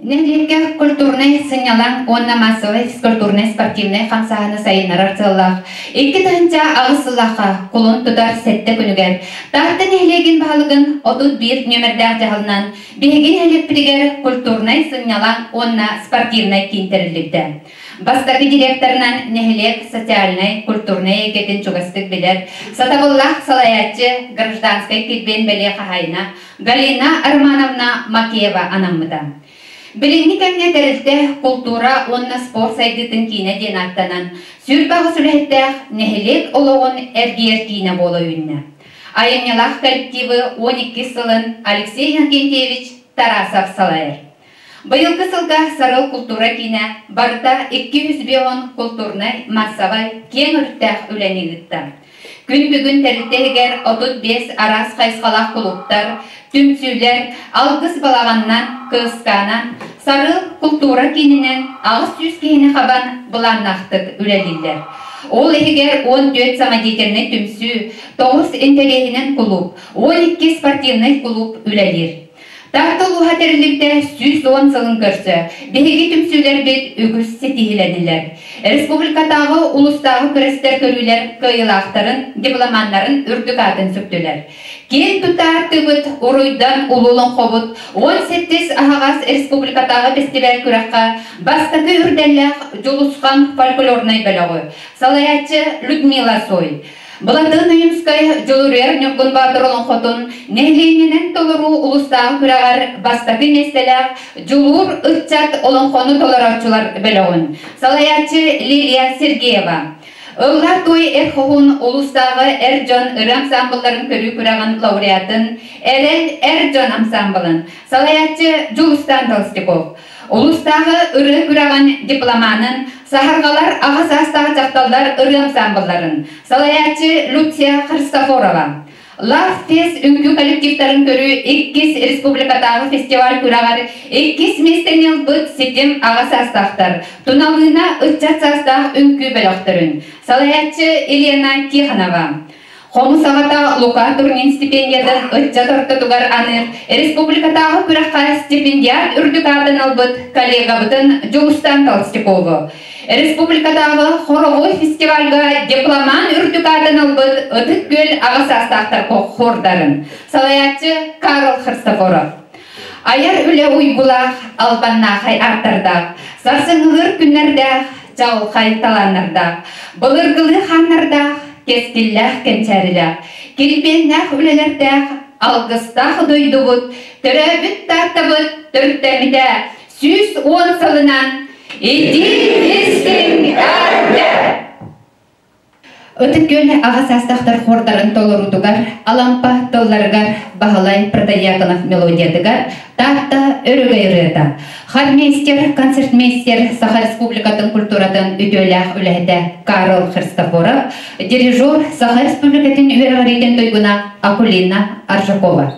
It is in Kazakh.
Нелеге культурный сынялан онна массовый физкультурный спортивный хамсаханы сайынар арцыллах. Эки тахынча ағысыллаха кулун тудар сетте күнігер. Тахты нелеген бағылығын 31 нөмірдәр жағылынан бейген әліппілігер культурный сынялан онна спортивный кейінтерілікті. Бастағы директорынан нехелек социальный, культурный кетен чугастык билер. Сатабыллах салаятчы гражданской кетбен беле қағайна Галина Армановна Макеева анамыда. Біліңні кәмне тәрілді культура онна спорт сайдытын кейіне ден аттанан. Сүрбағы сүләттәқ нехелек олығын әргер кейіне болы үйінне. Айынелақ коллективы 12 сылын Алексей Янкентьевич Тарасов салайыр. Бұйылғы сылға сарыл культура кейіне барда 200 бион культурный массавай кен үрттәқ үләні ғытта. Күн бүгін тәрілтегер 35 арас қайсқалақ клубтар, түмсүйлер, алғыс балағаннан, кысканан, сары культура кейінен ағыз сүз кейіні қабан бұланнақтық үләлілер. Ол егер 14 самодетеріне түмсү, 9 интерегінен клуб, 12 спортивный клуб үләлер. Тартыл ұхатерлікті 110 сылын көрсі, бейгі түмсүйлер бет үгіз сетихіленілер. Республикатағы улыстағы күрестер көрілер кайылақтарын, дипломанларын үрдік атын сөптілер. Кен тұтар түбіт ұруйдан ұлылың қобыт 18 ағағас республикатағы фестиваль күраққа бастағы үрдәлләқ жолысқан фольклорнай бәліғі. Салаятчы Людмила Сой. Бұлатын үйімскай жолырер нүгін батырылың қотын нәйленінен толыру ұлыстағы күрағар бастағы местелер жолыр ұтчат олың қоны толыраучылар бәліғын. Салаятчы Лилия Сергеева. Ұлға той әрқоғын ұлыстағы әржон ұры амсамбыларын көрі күраған лауреатын әрел әржон амсамбылын. Салаятчы Жулыстан Толстиков. Улустағы ұры күраған дипломанын, сахарғалар ағыз астағы жақталдар ұры амсамбыларын. Салаятчы Люция Христофорова. Лав фес үнкі коллективтарын көрі 2 республикатағы фестиваль күрағар 2 местенел бұд сетем ағыз астақтар. Туналығына ұтчат састағы үнкі бәліқтірін. Салаятчы Елена Тихонова. Хомусағата Лука турнин стипендиядан ұтчат ортатугар аныр. Республикатағы күраққа стипендият үрдік атын албыт коллега бұтын Жолыстан Толстиковы. Республикатағы Хоровой фестивальға дипломан үрдік атын албыт ұтық көл ағыс астақтар қордарын. Салаятчы Карл Христофоров. Аяр үлі ұйбулақ албаннақай артырдақ. Сарсыңылыр күннердақ, жауыл қай таланырдақ. Бұлырғылы ханнырдақ. Кескілләқ кәнчәріләқ, келбеннәқ үлелердәқ, алғыстақ дойды бұд, түрәбіт тартты бұд, түрттәміде, 110 сылынан, един естің әрді. Өтік көл ағас астақтар қордарын толырудығар, алампа толларғар, бағалай протояконов мелодиядығар, тартта өрігі үреді. Хармейстер, концертмейстер Саха Республикатын культуратын үтөләқ үләді Карл Христофоров, дирижер Саха Республикатын үйерғарейден тойгуна Акулина Аржакова.